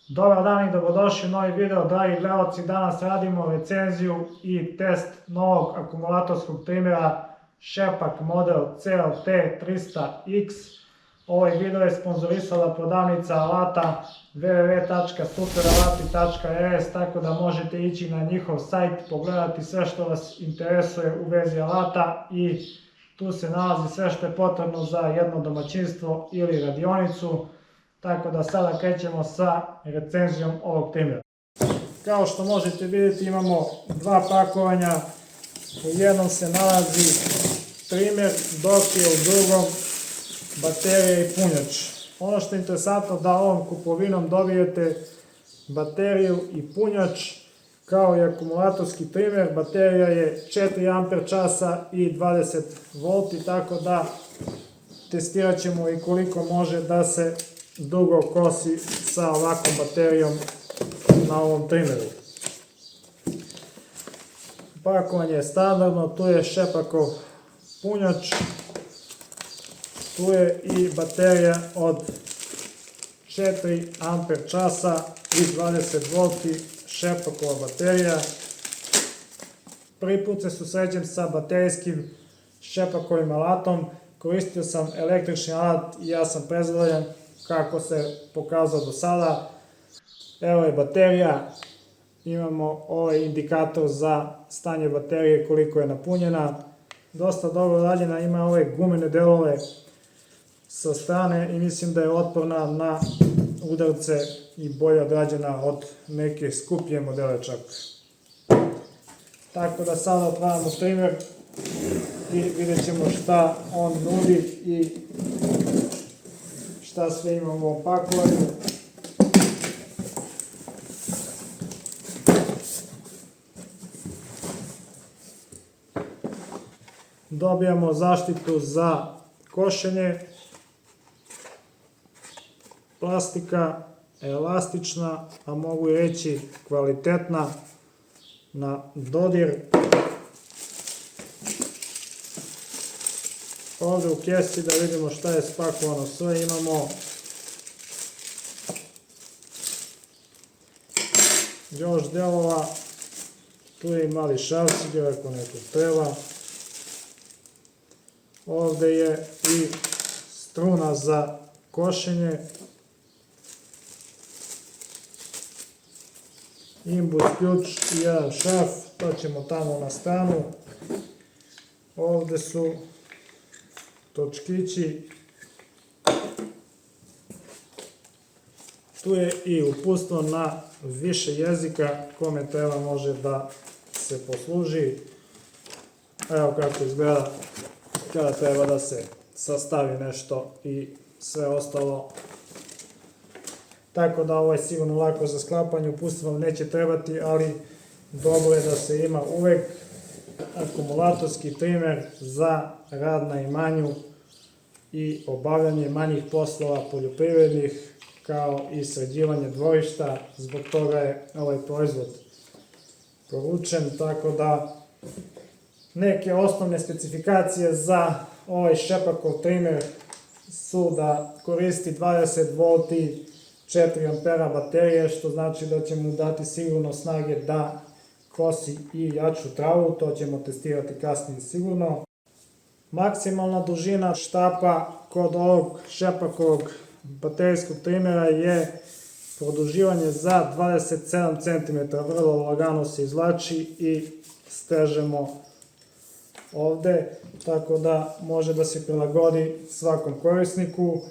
Dobar dan i dobrodošli u novi video, dragi gledalci. Danas radimo recenziju i test novog akumulatorskog trimera Shepak model CLT300X. Ovaj video je sponzorisala prodavnica alata www.superalati.rs, tako da možete ići na njihov sajt, pogledati sve što vas interesuje u vezi alata i tu se nalazi sve što je potrebno za jedno domaćinstvo ili radionicu. Tako da sada krećemo sa recenzijom ovog trimera. Kao što možete vidjeti, imamo dva pakovanja. U jednom se nalazi trimer, dok je u drugom baterija i punjač. Ono što je interesantno da ovom kupovinom dobijete bateriju i punjač kao i akumulatorski trimer. Baterija je 4 Ah i 20 V, tako da testirat ćemo i koliko može da se dugo kosi sa ovakvom baterijom na ovom trimeru. Pakovanje je standardno, tu je Shepakov punjač, tu je i baterija od 4 Ah i 20 V, Shepakova baterija. Prvi put se susrećem sa baterijskim Shepakovim alatom, koristio sam električni alat i ja sam prezadovoljan kako se pokazao do sada. Evo je baterija, imamo ovaj indikator za stanje baterije koliko je napunjena. Dosta dobro rađena, ima ove gumene delove sa strane i mislim da je otporna na udarce i bolje odrađena od neke skuplje modele čak. Tako da sada otvaramo trimer i vidjet ćemo šta on nudi i šta sve ima u ovom pakovanju. Dobijamo zaštitu za košenje, plastika, elastična, a mogu reći kvalitetna na dodir. Ovdje u kesi da vidimo šta je spakovano sve, imamo još delova, tu je i mali šavciger ako nekog treba. Ovdje je i struna za košenje, imbus ključ i jedan šraf, to ćemo tamo na stranu. Ovdje su točkići, tu je i uputstvo na više jezika, kome treba može da se posluži. Evo kako izgleda kada treba da se sastavi nešto i sve ostalo. Tako da ovo je sigurno lako za sklapanje, uputstvo vam neće trebati, ali dobro je da se ima uvek. Akumulatorski trimer za rad na imanju i obavljanje manjih poslova poljoprivrednih, kao i sređivanje dvorišta. Zbog toga je ovaj proizvod poručen, tako da neke osnovne specifikacije za ovaj Shepakov trimer su da koristi 20 V i 4 Ah baterije, što znači da će mu dati sigurno snage da kosi i jaču travu, to ćemo testirati kasnije sigurno. Maksimalna dužina štapa kod ovog Shepakovog baterijskog trimera je produživanje za 27 cm, vrlo lagano se izvlači i stežemo ovde, tako da može da se prilagodi svakom korisniku.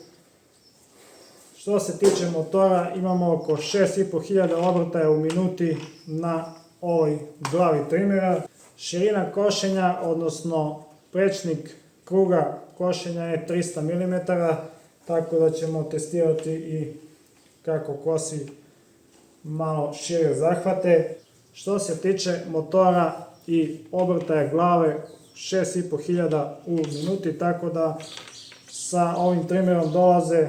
Što se tiče motora, imamo oko 6500 obrtaja u minuti na ovoj glavi trimera. Širina košenja, odnosno prečnik kruga košenja je 300 mm, tako da ćemo testirati i kako kosi malo šire zahvate. Što se tiče motora i obrtaja glave, 6500 u minuti, tako da sa ovim trimerom dolaze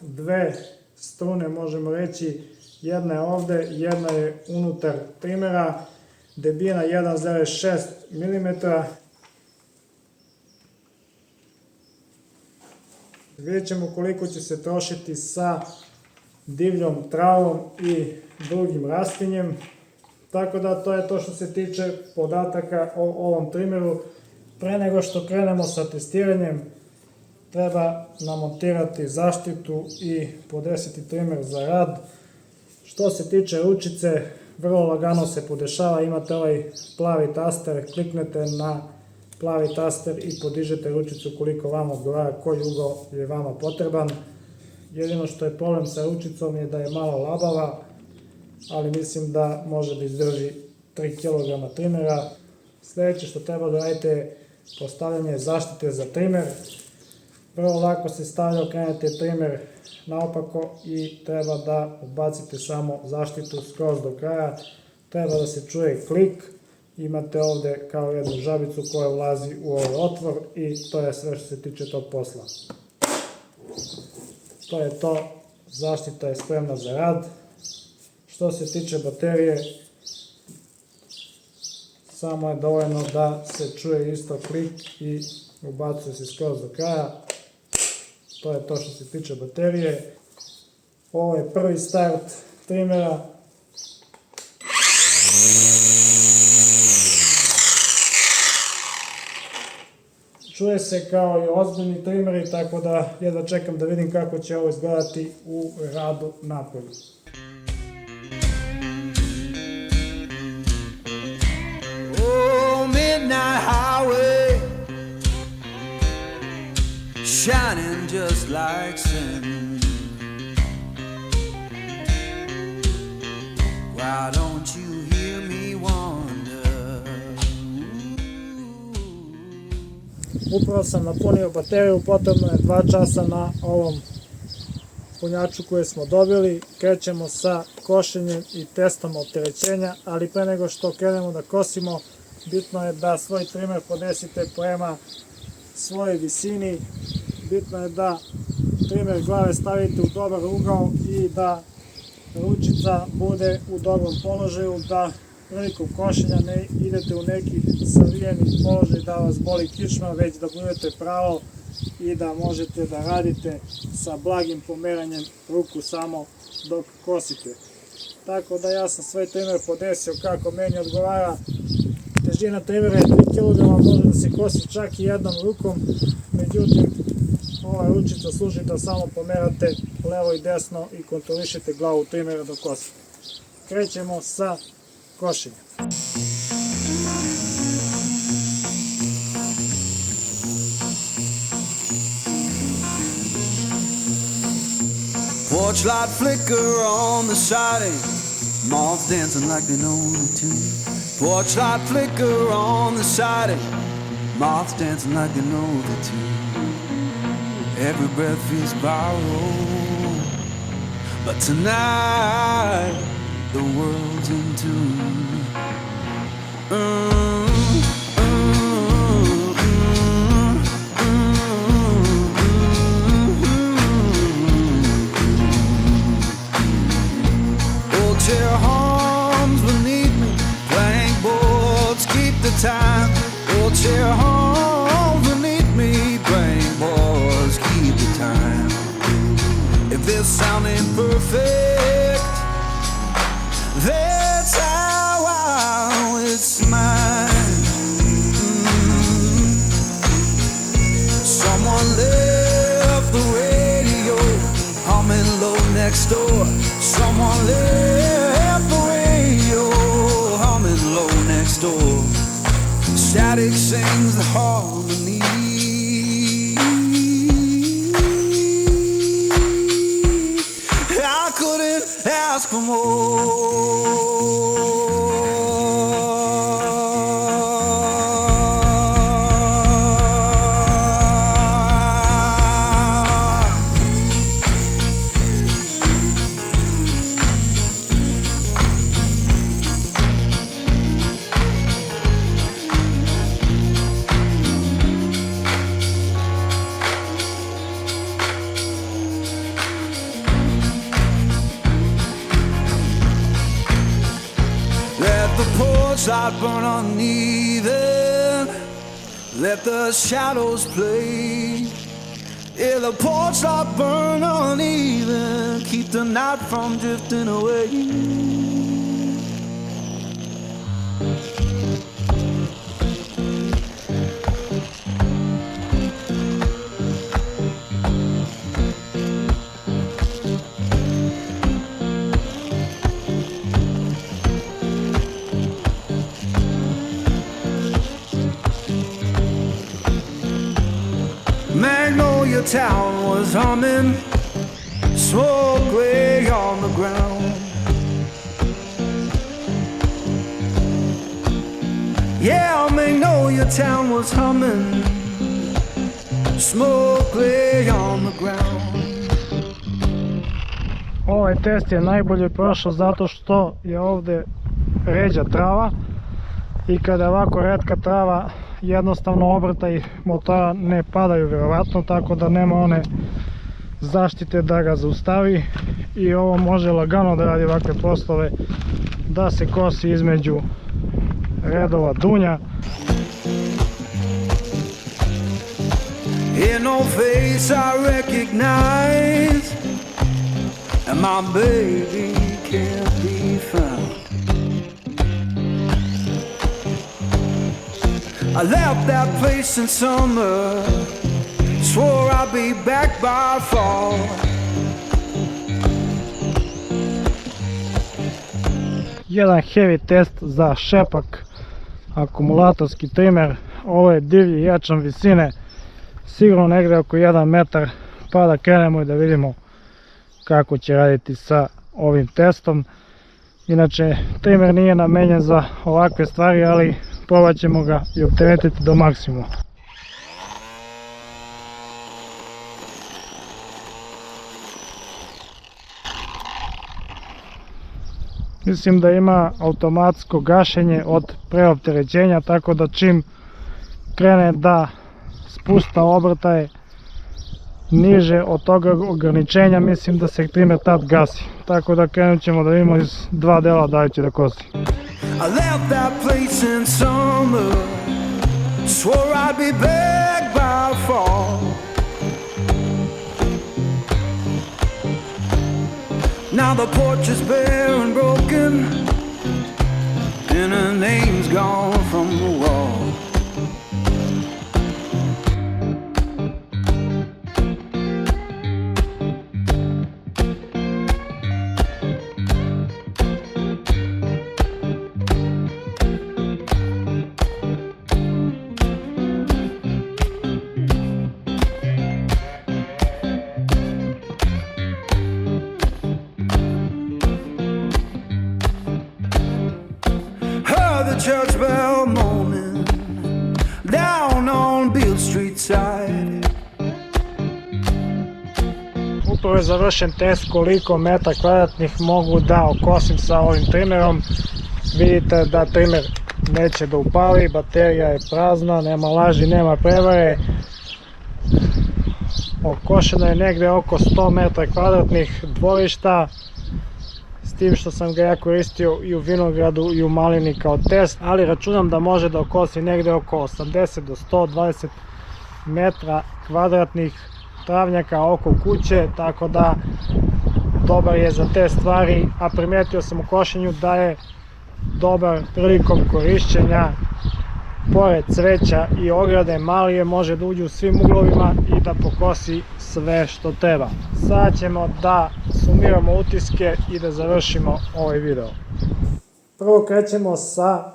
dve strune, možemo reći, jedna je ovde, jedna je unutar trimera, debljina 1,6 mm. Vidjet ćemo koliko će se trošiti sa divljom travom i drugim rastinjem. Tako da to je to što se tiče podataka o ovom trimeru. Pre nego što krenemo sa testiranjem, treba namontirati zaštitu i podesiti trimer za rad. Što se tiče ručice, vrlo lagano se podešava, imate ovaj plavi taster, kliknete na plavi taster i podižete ručicu koliko vam odgovara, koji ugao je vama potreban. Jedino što je problem sa ručicom je da je malo labava, ali mislim da može da izdrži 3 kg trimera. Sljedeće što treba da radite je postavljanje zaštite za trimer. Vrlo lako se stavlja, okrenete trimer naopako i treba da ubacite samo zaštitu skroz do kraja. Treba da se čuje klik. Imate ovde kao jednu žabicu koja ulazi u ovaj otvor i to je sve što se tiče tog posla. To je to, zaštita je spremna za rad. Što se tiče baterije, samo je dovoljno da se čuje isto klik i ubacuje se skroz do kraja. To je to što se tiče baterije. Ovo je prvi start trimera. Čuje se kao i ozbiljni trimeri, tako da jedva čekam da vidim kako će ovo izgledati u radu napolju. Shining just like sin. Why don't you hear me wonder? Upravo sam napunio bateriju, potrebno je 2 časa na ovom punjaču koje smo dobili. Krećemo sa košenjem i testom opterećenja, ali pre nego što krenemo da kosimo, bitno je da svoj trimer podesite prema svojoj visini. Bitno je da trimer glave stavite u dobar ugao i da ručica bude u dobrom položaju, da prilikom košenja ne idete u neki savijeni položaj da vas boli kičma, već da budete pravo i da možete da radite sa blagim pomeranjem ruku samo dok kosite. Tako da ja sam svoj trimer podesio kako meni odgovara. Težina trimera je 3 kg, može da se kosi čak i jednom rukom, međutim ova ručica služi da samo pomerate levo i desno i kontrolišete glavu trimera dok kosite. Krećemo sa košenjem. Porch light flicker on the siding, moths dancing like they know the tune. Porch light flicker on the siding, moths dancing like they know the tune. Every breath feels borrowed, but tonight the world's in tune. Old chair hums beneath me, plank boards keep the time. Old chair hums beneath me, plank boards keep the time. If this sound ain't perfect, that's how it's mine. Someone left the radio humming low next door. Someone left the radio humming low next door. Static sings the harmony. I couldn't ask for more. Light burn uneven, let the shadows play. Yeah, the porch light burn uneven, keep the night from drifting away. Magnolia town was humming, smoke lay on the ground. Yeah, Magnolia town was humming, smoke lay on the ground. Ovaj test je najbolje prošao zato što je ovdje ređa trava i kada je ovako retka trava jednostavno obrtaji motora ne padaju vjerovatno, tako da nema one zaštite da ga zaustavi i ovo može lagano da radi ovakve poslove, da se kosi između redova dunja. In no face I recognize, and my baby can't be found. I left that place in summer, swore I'd be back by fall. Jedan heavy test za šepak, akumulatorski trimer. Ovo je divlji jačan visine, sigurno negdje oko 1 metar, pa da krenemo i da vidimo kako će raditi sa ovim testom. Inače, trimer nije namenjen za ovakve stvari, ali probat ćemo ga i opteretiti do maksimuma. Mislim da ima automatsko gašenje od preopterećenja, tako da čim krene da spušta obrtaje niže od toga ograničenja, mislim da se trimer tad gasi. Tako da krenut ćemo da vidimo iz dva dela da li će da kosi. I left that place in summer, swore I'd be back by fall. Now the porch is bare and broken, and her name's gone from the wall. Church bell moaning down on Beale Street side. Upravo je završen test koliko metara kvadratnih mogu da okosim sa ovim trimerom. Vidite da trimer neće da upali, baterija je prazna, nema laži, nema prevare. Okošeno je negdje oko 100 metara kvadratnih dvorišta, s tim što sam ga ja koristio i u vinogradu i u malini kao test, ali računam da može da okosi negdje oko 80 do 120 metra kvadratnih travnjaka oko kuće, tako da dobar je za te stvari, a primetio sam u košenju da je dobar prilikom korišćenja. Pored cveća i ograde malije može da uđe u svim uglovima i da pokosi sve što treba. Sada ćemo da sumiramo utiske i da završimo ovaj video. Prvo krećemo sa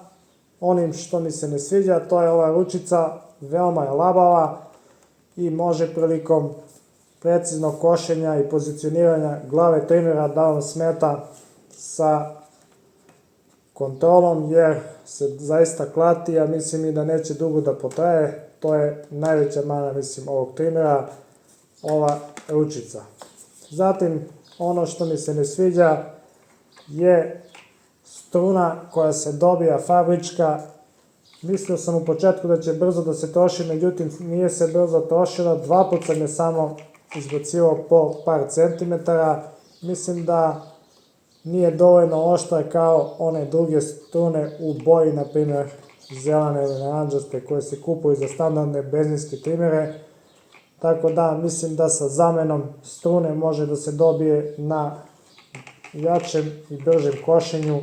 onim što mi se ne sviđa, to je ova ručica, veoma je labava i može prilikom preciznog košenja i pozicioniranja glave trimera da vam smeta sa kontrolom, jer se zaista klati, a mislim i da neće dugo da potraje. To je najveća mana, mislim, ovog trimera, ova ručica. Zatim, ono što mi se ne sviđa je struna koja se dobija fabrička. Mislio sam u početku da će brzo da se troši, međutim nije se brzo trošila, 2 puta sam je samo izbacivao po par centimetara. Mislim da nije dovoljno oštra kao one druge strune u boji, na primjer zelene ili naranđaste, koje se kupuju za standardne benzinske trimere. tako da mislim da sa zamenom strune može da se dobije na jačem i bržem košenju,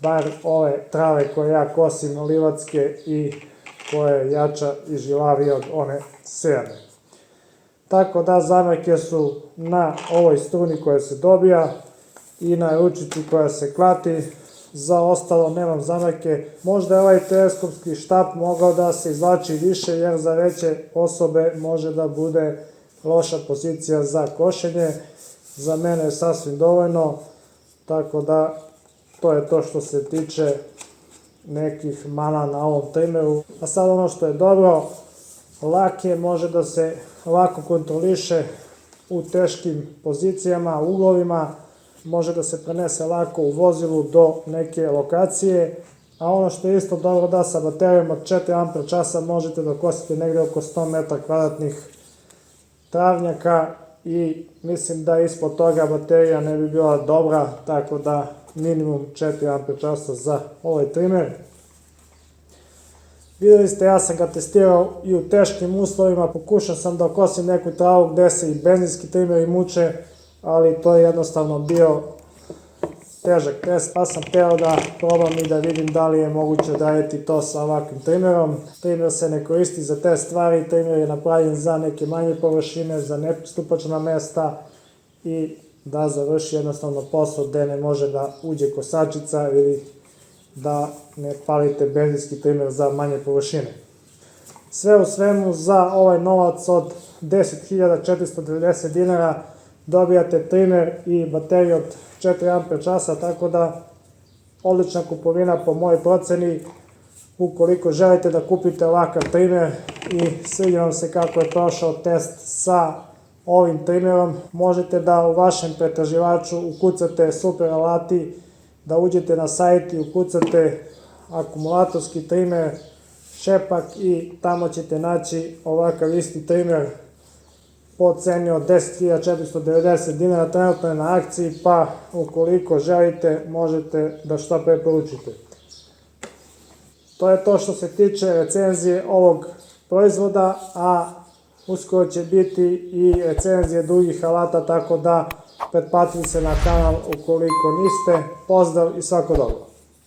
bar ove trave koje ja kosim, livatske, i koja je jača i žilavija od one sejane. Tako da zamerke su na ovoj struni koja se dobija i na ručici koja se klati. Za ostalo nemam zamerke. Možda je ovaj teleskopski štap mogao da se izvlači više, jer za veće osobe može da bude loša pozicija za košenje. Za mene je sasvim dovoljno, tako da to je to što se tiče nekih mana na ovom trimeru. A sad ono što je dobro, lak je, može da se lako kontroliše u teškim pozicijama, uglovima, može da se prenese lako u vozilu do neke lokacije, a ono što je isto dobro da sa baterijom od 4 Ah možete da kosite negde oko 100 m2 travnjaka i mislim da ispod toga baterija ne bi bila dobra, tako da minimum 4 Ah za ovaj trimer. Videli ste, ja sam ga testirao i u teškim uslovima, pokušao sam da kosim neku travu gde se i benzinski trimeri muče, ali to je jednostavno bio težak test, pa sam hteo da probam i da vidim da li je moguće raditi to sa ovakvim trimerom. Trimer se ne koristi za te stvari, trimer je napravljen za neke manje površine, za nepristupačna mesta i da završi jednostavno posao gde ne može da uđe kosačica ili da ne palite benzinski trimer za manje površine. Sve u svemu, za ovaj novac od 10.490 dinara dobijate trimer i bateriju od 4 Ah, tako da odlična kupovina po mojoj proceni. Ukoliko želite da kupite ovakav trimer i sviđa vam se kako je prošao test sa ovim trimerom, možete da u vašem pretraživaču ukucate super alati, da uđete na sajt i ukucate akumulatorski trimer Šepak i tamo ćete naći ovakav isti trimer po ceni od 10.490 dinara, trenutno je na akciji, pa ukoliko želite možete da šta preporučite. To je to što se tiče recenzije ovog proizvoda, a uskoro će biti i recenzije drugih alata, tako da pretplatite se na kanal ukoliko niste. Pozdrav i svako dobro!